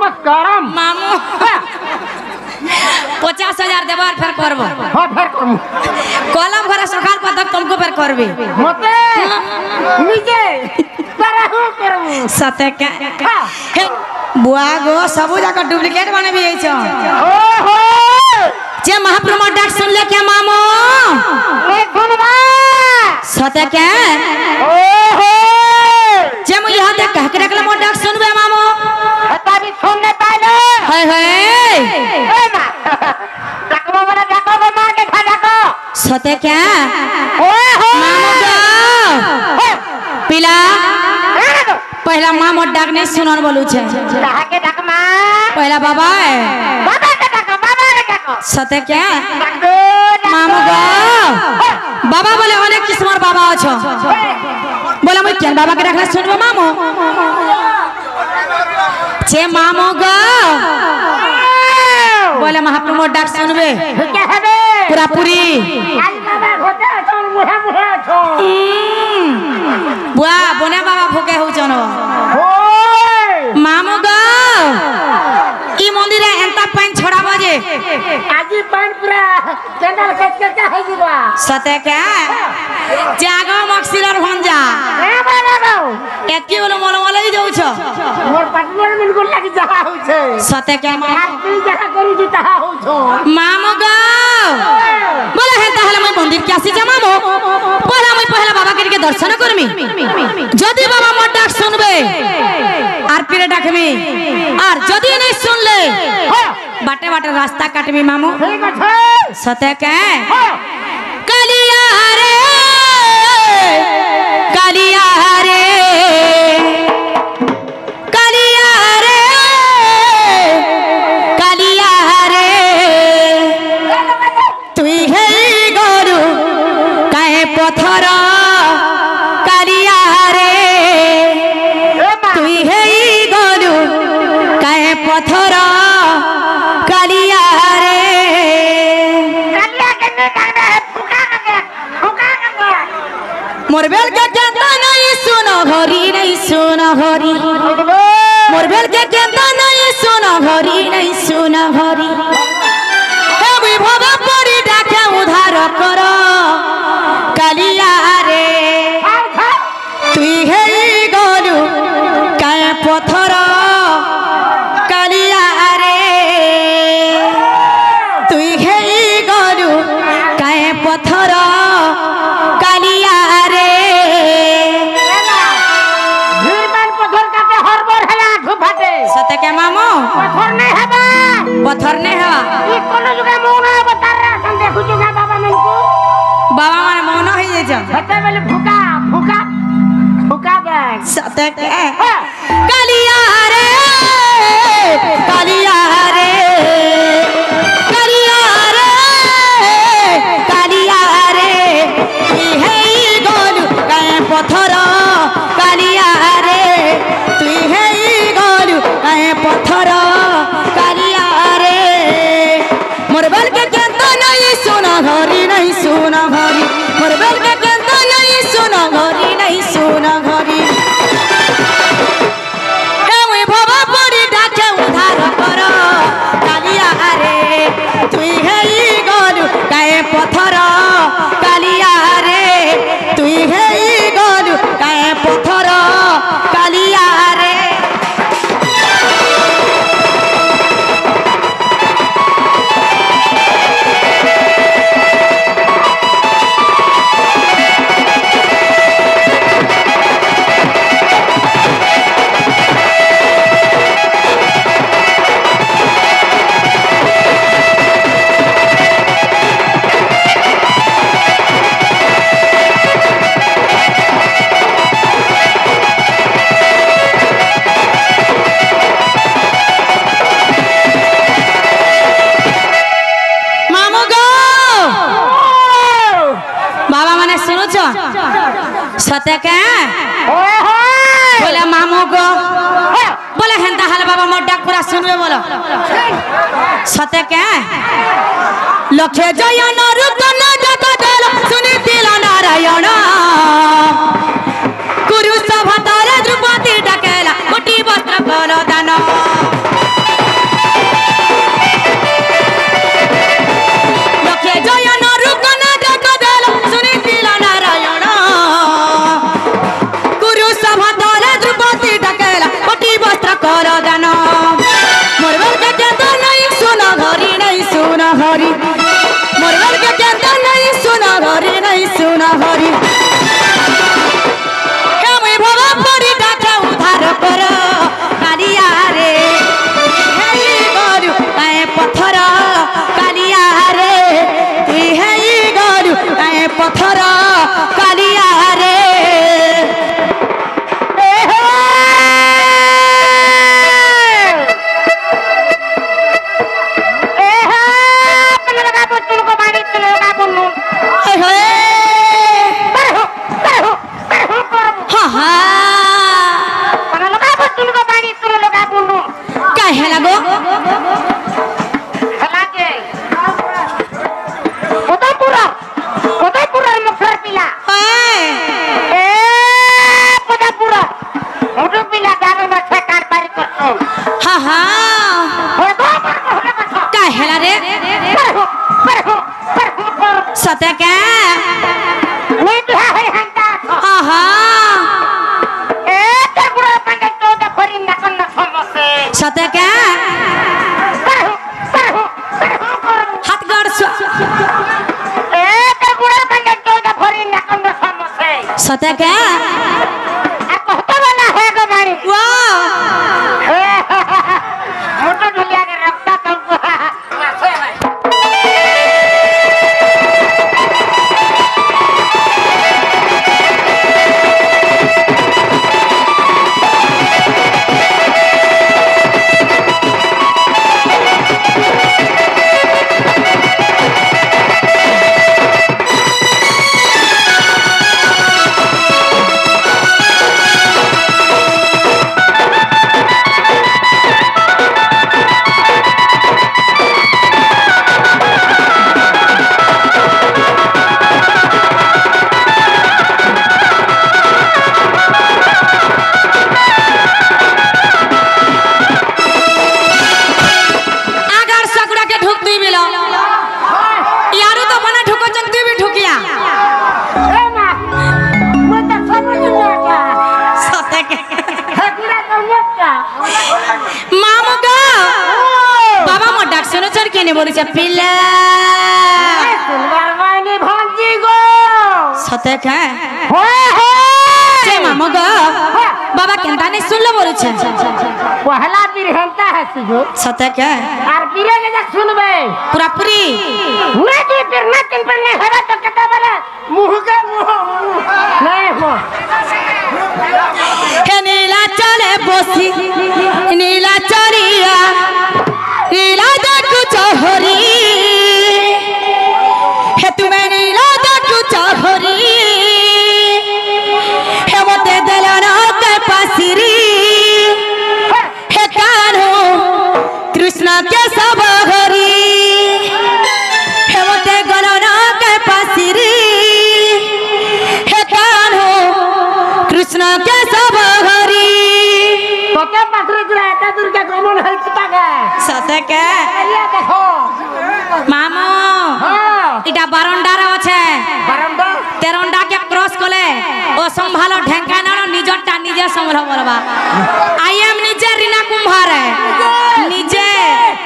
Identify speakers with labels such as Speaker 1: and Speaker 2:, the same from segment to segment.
Speaker 1: नमस्कारम
Speaker 2: मामू 50,000 देबार फिर करबो
Speaker 1: हां फिर करम
Speaker 2: कलम भरा सकाल पतक तुमको फिर करबे
Speaker 1: मते निजे करहु करम
Speaker 2: सते के हे बुआ गो सब जगह डुप्लीकेट बने भी छ
Speaker 1: ओहो
Speaker 2: जे महाप्रभु डाक सुन ले के मामू
Speaker 1: ए सुनबा
Speaker 2: सते के
Speaker 1: ओहो
Speaker 2: जे मु यहां देख के रखला मो डाक सुनबे मामू
Speaker 1: हता भी सुनने पाले
Speaker 2: हाय हाय
Speaker 1: ए ना डाकबो बड़ा डाकबो मार के खा डाको
Speaker 2: सते के
Speaker 1: ओहो
Speaker 2: मामू गो पिला पहला मामू डाक नहीं सुनन बोलू छे
Speaker 1: कहा के डाक मा
Speaker 2: पहला बाबा है
Speaker 1: बाबा के डाको
Speaker 2: सते के
Speaker 1: डाक दो
Speaker 2: मामू गो बाबा बोले अनेक किस्मर बाबा छ बोला मैं केन बाबा के रखला सुनबो मामू छे मामू गो बोले महाप्रभु डाक सुनबे
Speaker 1: क्या हबे
Speaker 2: पूरा पूरी
Speaker 1: आज बाबा होते तो मुहा मुहा छो
Speaker 2: बुआ बोने बाबा भूखे हो जनो
Speaker 1: ओए
Speaker 2: मामू गो ई मंदिर एंता पानी छोड़ा बजे
Speaker 1: आजी पान पूरा चंदल के है जीवा
Speaker 2: सते के जागो मक्सिलर भन जा
Speaker 1: ए बाबा
Speaker 2: एकी बोलो मोल मोल ही जाउ छ
Speaker 1: मोर पार्टनर बिल्कुल लागी जहा हो छे
Speaker 2: सते के
Speaker 1: तू जहा करू जी तहा हो छो
Speaker 2: मामू गो बोला है ताहले मैं मंदिर के आसी जा मामू बोला मैं पहला बाबा के दर्शन करमी जदी बाबा मोर डाक सुनबे आर फिर डाकमी आर जदी नहीं सुन ले बाटे बाटे रास्ता काटमी मामू
Speaker 1: ठीक है
Speaker 2: सते के कलिया रे कलिया रे कलिया रे कलिया रे तुई हे गरु काहे पथर कलिया रे तुई हे गरु काहे पथर कलिया रे
Speaker 1: कलिया के ने गाना है फुका के
Speaker 2: मोरबेल के केंदा नहीं सुनो हरी नहीं सुनो हरी मोरबेल के केंदा नहीं सुनो हरी नहीं सुनो हरी हे विभव परी डाके उधार करो कलिया रे तुई हे गलु काहे पथर कलिया रे तुई हे गलु काहे पथर कलिया रे
Speaker 1: भीरमान पत्थर काटे हरबर हला घुफाटे
Speaker 2: सते के मामू
Speaker 1: पत्थर नहीं हबा
Speaker 2: पत्थर नहीं हवा
Speaker 1: ई कोनो जुगा मौना बता रहा हम देखु जुगा बाबा मन को
Speaker 2: बाबा माने मौन हो जाय छ
Speaker 1: हते बेले फुका फुका फुका दे
Speaker 2: सते के कलिया रे कलिया रे कलिया रे कलिया रे तुई हे गलु काहे पथर कलिया रे तुई हे गलु काहे पथर कलिया रे मोरबल के केंदा नहीं सुना घरी नहीं सुना घरी मोरबल के केंदा नहीं सुना घरी नहीं सुना घरी हे वे बाबा पड़ी डाके उधार कर कालिया रे तुई हे गलु काहे पथर कालिया रे तुई हे गलु काहे पथर कालिया रे मामू गो बाबा माने सुनो छ सते के
Speaker 1: ओए होए
Speaker 2: बोले मामू गो बोले हेंता हाल बाबा मोर डाक पूरा सुनबे बोलो सते के लखे जयन रुतन जत देल सुनि दिल नारायण कुरु सभा तारे द्रुपदी डाकेला कोटी वस्त्र बलदान सुन हरि हे मुई भव पड़ी डाके उधार कर कालिया रे हे गरु आए पत्थर कालिया रे हे गरु आए पत्थर कालिया रे सत्य सत्य हाथ गड़ सत्य क्या पिला सत्य क्या मामो गो बाबा केंता नहीं सुन लो बोले
Speaker 1: पहला बिरहंता है सुजो
Speaker 2: सत्य क्या
Speaker 1: और बिरे के जा सुनबे
Speaker 2: पूरा पूरी
Speaker 1: मैं जी बिरना तीन पर नहीं हरा तो कता बना मुंह के मुंह नहीं हो
Speaker 2: हे नीला चले बोसी नीला चलिया नीला देखु चहरी हे तुम्हें नीला देखु चहरी हे मोते दलाना के पासिरी हे कान्हो कृष्ण के सब हरी हे मोते गलाना के पासिरी हे कान्हो कृष्ण के सब हरी
Speaker 1: तो क्या पासरे जुराता दुर्गा कमल है चितागा
Speaker 2: सत्य के
Speaker 1: ये देखो
Speaker 2: मामो
Speaker 1: हां
Speaker 2: इटा बारंडार আছে
Speaker 1: बारंडा
Speaker 2: তেরন্ডা কে ক্রস করলে ও সম্ভালো ঢেঙ্কানা নিজটা নিজে সম্ভালো বলবা আই এম নিজে রিনা কুম্ভার নিজে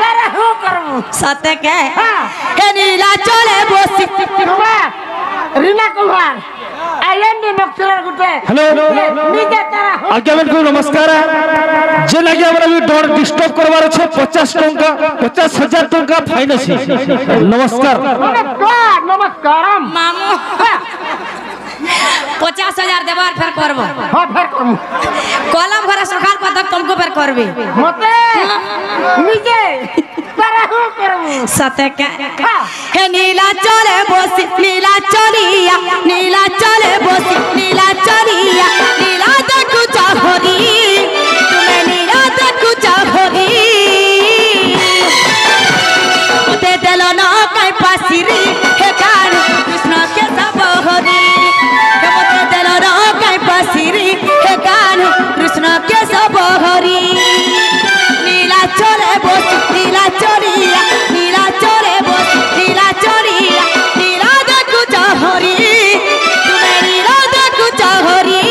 Speaker 1: তারা হো করব
Speaker 2: সত্য কে
Speaker 1: हां
Speaker 2: এ নীলা চলে বসি
Speaker 1: রিনা কুমার आयन नक्सलर गुटे
Speaker 3: हेलो
Speaker 1: निजे तारा
Speaker 3: आज्ञा को नमस्कार जे लगे हमरा भी डर डिस्टर्ब करवार छै 50 टंका 50,000 टंका फाइन अछि नमस्कार
Speaker 1: नमस्कार नमस्कारम
Speaker 2: मामू 50,000 देबार फिर करबो
Speaker 1: हां फिर करम
Speaker 2: कलम भरे सखाल पदक तुमको फिर करबे
Speaker 1: मते निजे तारा हो करम
Speaker 2: सत्य के हे नीला चले बसी नीला चलिया नीला चले बसी नीला चलिया नीला देखु चाहरी तुम्हें नीला देखु चाहरी ते देलो ना काय पासिरी हे कान कृष्ण के सब हरी हे मते देलो ना काय पासिरी हे कान कृष्ण के सब हरी नीला चले बसी नीला चलिया नीला चले बसी नीला चलिया नीला देखु चाहरी तुम्हें नीला देखु चाहरी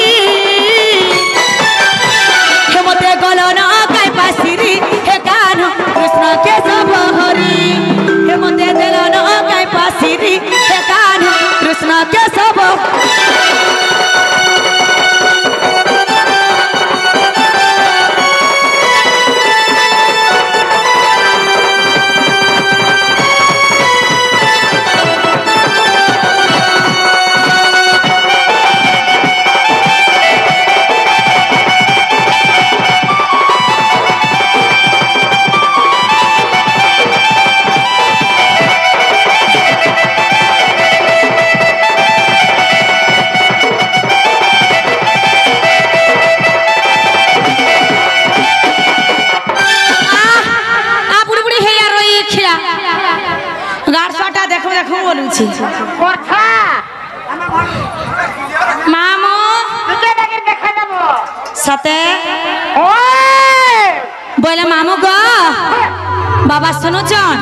Speaker 2: লাগিছি
Speaker 1: কথা
Speaker 2: মামু
Speaker 1: তুই দেখে দেখা যাব
Speaker 2: সতে
Speaker 1: ওই
Speaker 2: বলে মামু গো বাবা শুনুছন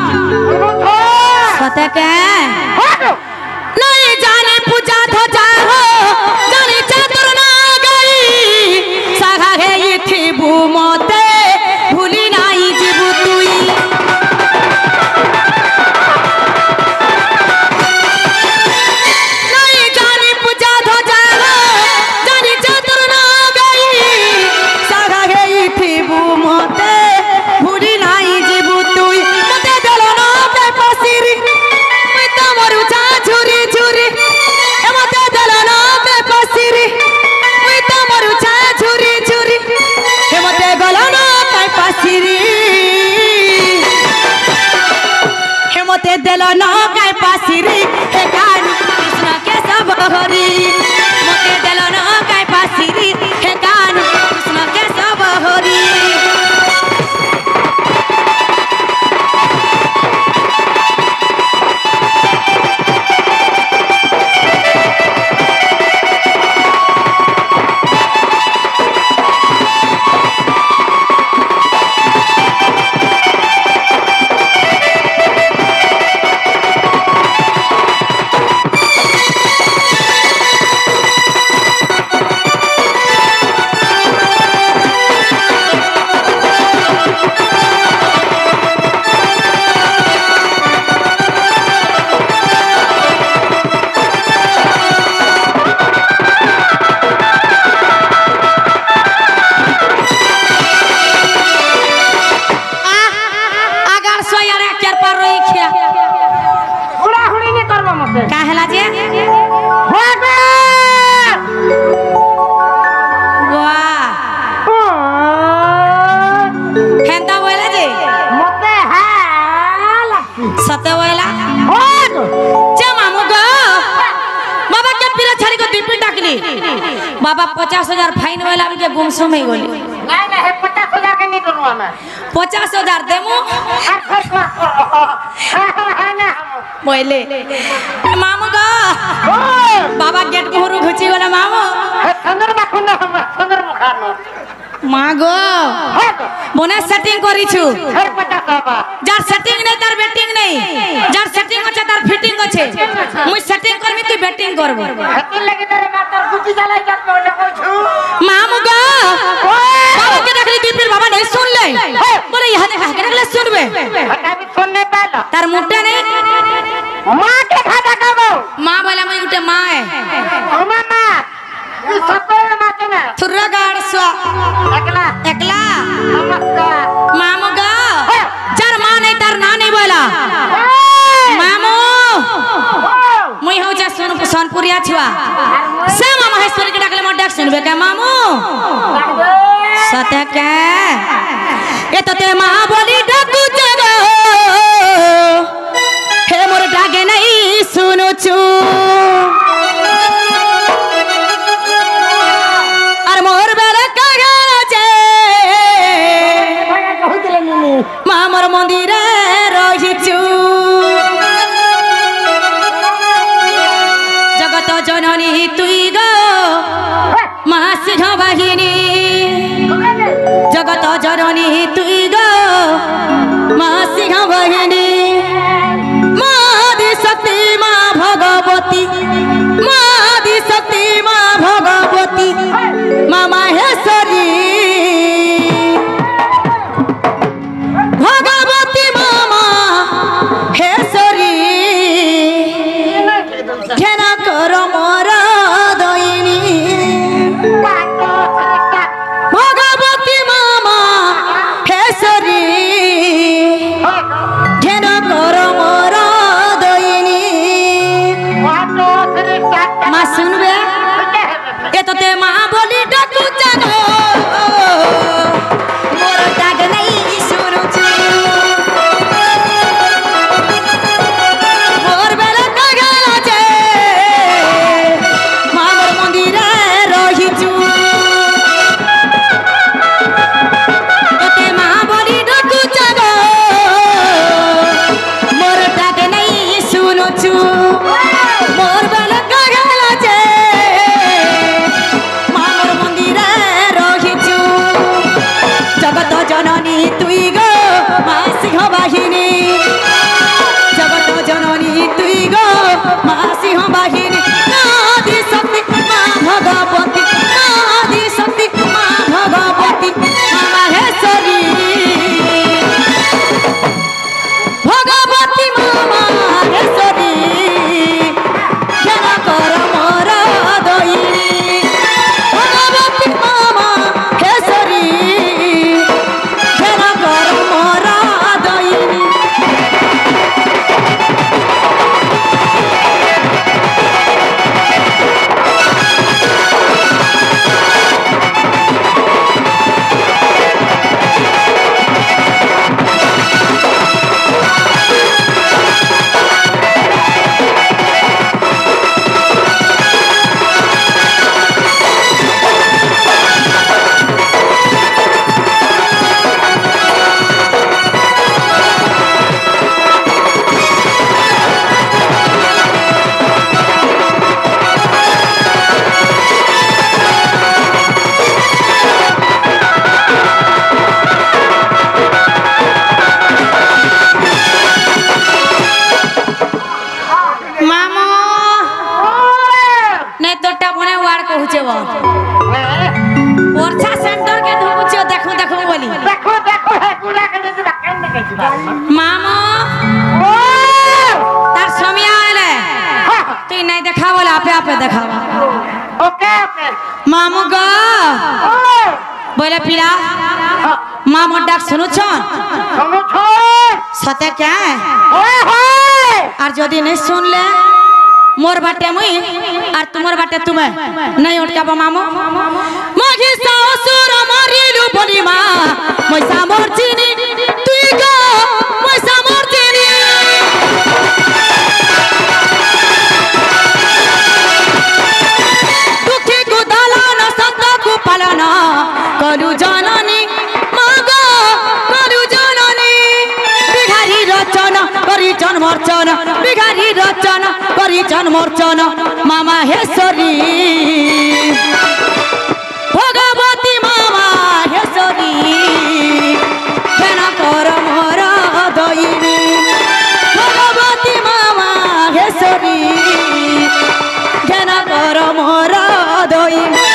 Speaker 2: সতে কে নাই জানে পূজা ধ্বজা হো জানি চাদর না গাই সাঘা হেই থিবু মতে ভুলি নাই জীবু তুই নাই জানি পূজা ধ্বজা হো জানি চাদর না গাই সাঘা হেই থিবু মতে ভুলি নাই জীবু তুই মতে দেল না বে পাসিরি মুই তোমার উচা ঝুরি ঝুরি মতে দেল না বে পাসিরি মুই তোমার উচা ঝুরি ঝুরি মতে গল না বে পাসিরি মতে দেল না বে পাসিরি হে কানু কৃষ্ণ কে সব হরি মতে দেল না বে পাসিরি হে কানু কৃষ্ণ কে সব হরি আগার সোয়ার একের পর রই খিয়া
Speaker 1: হুড়া হুড়ি নি করব মতে
Speaker 2: কাহেলা যে
Speaker 1: হবে
Speaker 2: বাহ হেন্দা বলে যে
Speaker 1: মতে হাল
Speaker 2: সতে বইলা
Speaker 1: হোক
Speaker 2: যে মামু গো বাবা কে পিরে ছাড়ি গো দিপি ডাকলি বাবা 50,000 ফাইন বইলা আমি কে গুমসুম হই গলি
Speaker 1: নাই না হে 50,000 কে নি করব আমি
Speaker 2: 50,000 দেমু
Speaker 1: আর খরচ না না
Speaker 2: বইলে মামু গো বাবা গেট ঘুরু ঘুচি গলা মামু
Speaker 1: সুন্দর মাখুন না সুন্দর মুখানো
Speaker 2: মা গো
Speaker 1: হোক
Speaker 2: বনে সেটিং করিছু
Speaker 1: ফের 50 বাবা
Speaker 2: যার সেটিং নেই তার ব্যাটিং নেই যার সেটিং আছে তার ফিটিং আছে মুই সেটিং করবি তুই ব্যাটিং করব
Speaker 1: হাতে লাগি ধরে মাতার গুটি জ্বালাই যাত বলে কইছু
Speaker 2: মামু গো বাবাকে ডাকলি দিপির বাবা নাই শুনলে বলে ইহা দেখা কে ডাকলে শুনবে
Speaker 1: আমি শুননে পাইল
Speaker 2: তার মুখটা নেই
Speaker 1: মা কে খাতা খাবো
Speaker 2: মা বলে মুই গুটে মা
Speaker 1: ও মামা এই সতের মাতে না
Speaker 2: থুরা গাড় সো
Speaker 1: একলা
Speaker 2: একলা
Speaker 1: নমস্কার
Speaker 2: মামু গো যার মা নেই তার না নেই বলা মামু মুই হউ যা সোনপুরিয়া ছুয়া সে মামা হে সুন के डाकले मोर डाक सुनबे के मामू सते के ए तते मां बोली डाकू जगो हे मोर डागे नहीं सुनु छु আর মোর বেলা কাগা যে মা মোর মন্দিরে রহিছু জগত জননী তুই গো মা সিংহ বাহিনী জগত জননী তুই গো মা সিংহ বাহিনী মা আদি শক্তি মা ভগবতী মা আদি শক্তি মা ভগবতী মা মাহেশ্বরী ভগবতী মামা হেশ্বরী ঘেনা কর মোর দইনী ভগবতী মামা হেশ্বরী মামু তার স্বামী আইলে তুই নাই দেখা বলে আপে আপে দেখাবা
Speaker 1: ওকে ওকে
Speaker 2: মামু গো বলে পিলা মামুর ডাক শুনুছ
Speaker 1: শুনুছ
Speaker 2: সতে কে
Speaker 1: ওই হয়
Speaker 2: আর যদি নেই শুনলে মোর বাটে মুই আর তোমার বাটে তুমি নাই অটকাবো মামু মগি সাউসুর মারিলু বলি মা মই সামর চিনি তুই গো মই সামর চিনি দুঃখে কো দালান সন্ত কো পালন করু জননী মা গো করু জননী বিহারি রচনা করি জন্মর্চন বিহারি রচনা করি জন্মর্চন মামা হেশ্বরী ভগবতী মামা হেশ্বরী কেন কর মোর দইনি ভগবতী মামা হেশ্বরী কেন কর মোর দইনি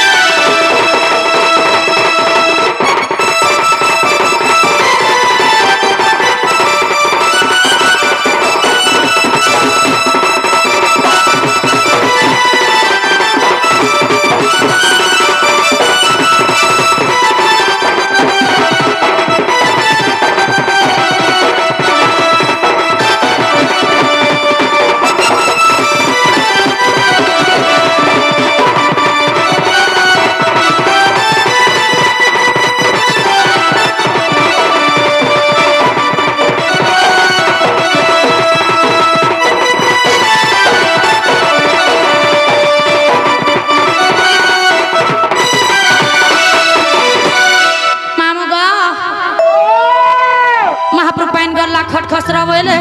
Speaker 2: खसरा बोले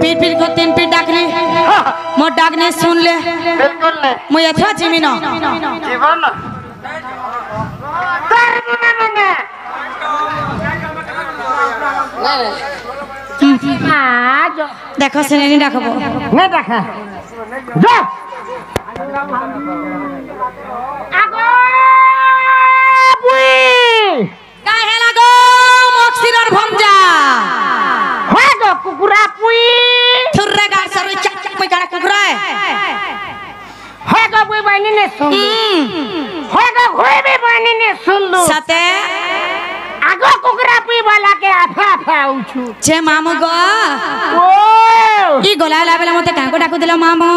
Speaker 2: पीर पीर को तीन पीर डाकली मोर डाक ने सुन ले
Speaker 1: बिल्कुल नहीं
Speaker 2: मुझे अच्छा जीवन
Speaker 1: जीवन
Speaker 2: देखो से नहीं डाकबो
Speaker 1: नहीं देखा जा आगो बुई
Speaker 2: काहे लागो मक्सिरर भंजा
Speaker 1: होगो कुकुरा पुई
Speaker 2: थुर्रे गार सर चक चक पे गाड़ा कुकुरा
Speaker 1: होगो बुई बनी ने सुन होगो घोई भी बनी ने सुन लो
Speaker 2: सते
Speaker 1: आगो कुकुरा पुई वाला के आफा आफा उछु
Speaker 2: जे मामू गो
Speaker 1: ओ
Speaker 2: ई गोला लाबेला मते काको डाकु दिलो मामू